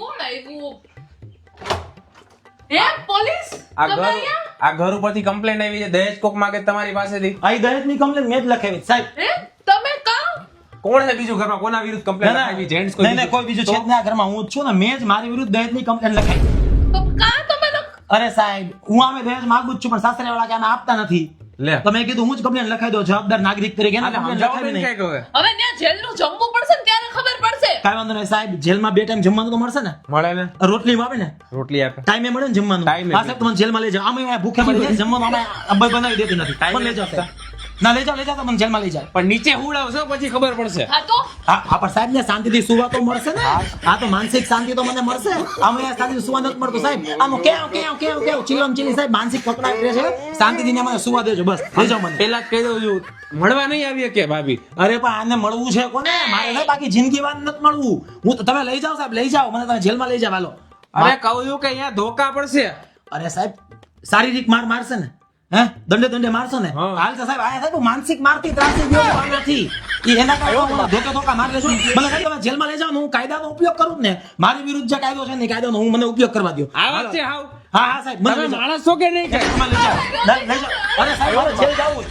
કોણ આવ્યું? હે પોલીસ? આ તમે ઘર અહીંયા? આ ઘર ઉપરથી કમ્પ્લેન્ટ આવી છે દહેજ કોક માંગે તમારી પાસેથી. આઈ દહેજની કમ્પ્લેન મેં જ લખાવી સાહેબ. હે તમે કાં? કોણ છે બીજું ઘરમાં કોના વિરુદ્ધ કમ્પ્લેન્ટ આવી? જેન્ટ્સ કોઈ નહીં કોઈ બીજું છે જ નહીં આ ઘરમાં. હું જ છું ને, મેં જ મારી વિરુદ્ધ દહેજની કમ્પ્લેન લખાવી. તો કાં તમે અરે સાહેબ હું આમે દહેજ માંગુ જ છું પણ સાસરીવાળા કે આને આપતા નથી. લે તો મેં કીધું હું જ કમ્પ્લેન લખાઈ દઉં જવાબદાર નાગરિક તરીકે એને આને complain સમજાવો લખાવી બેન નહીં. કંઈક હવે. હવે ત્યાં જેલનું જમવું પડશે ને ત્યારે ખબર પડશે. કાંઈ વાંધો નહીં સાહેબ, જેલમાં 2 ટાઈમ જમવાનું તો મળશે ને, મળે ને રોટલી આવે ને, રોટલી આપે. ટાઈમે મળે ને જમવાનું. ટાઈમે હા સાહેબ તમને જેલમાં લઈ જાઓ. આમે અહીંયા ભૂખે મરી જાય જમવાનું આમે અબ્બાઈ બનાવી દેતી નથી. મને લઈ જાઓ સાહેબ. ના લઈ જાઓ તો મને જેલમાં લઈ જાઓ. પણ નીચે હુવડાવશો પછી ખબર પડશે. હા તો હા પણ સાહેબ ને શાંતિથી સુવા તો મળશે ને. હા તો માનસિક શાંતિ તો મને મળશે. આમ અહીંયા શાંતિથી સુવા નથી મળતું સાહેબ. આમ કેવ ચીલમ ચીલી સાહેબ માનસિક કકડાટ રહે છે. શાંતિથી ને મને સુવા દેજો બસ. લઈ જાઓ મને. પેલા જ કહી દઉં છું મળવા નહીં આવીએ કે ભાભી. અરે પણ આને મળવું છે કોને? મારે સાહેબ બાકી જિંદગી વાત નથી મળવું. હું તો તમે લઈ જાઓ સાહેબ, લઈ જાઓ મને, તમે જેલમાં લઈ જાઓ હાલો. અરે કહું છું કે અહીંયા ધોકા પડશે. અરે સાહેબ શારીરિક માર મારશે ને, હે દંડે મારશો ને, હા. હાલ તો સાહેબ આયા સાહેબ માનસિક મારથી ત્રાસી ગયો છું આનાથી. ઈ એના કારણે ધોકા માર લેશું. મને સાહેબ તમે જેલમાં લઈ જાઓ ને, હું કાયદાનો ઉપયોગ કરું જ ને. મારી વિરુદ્ધ જે કાયદો છે ને એ કાયદાનો હું મને ઉપયોગ કરવા દો. આ વાત છે હાવ. હા સાહેબ મને તમે લઈ જાઓ. માણસ છો કે નહીં? તમે લઈ જાઓ. લઈ જાઓ. અરે સાહેબ મારે જેલ જાવું.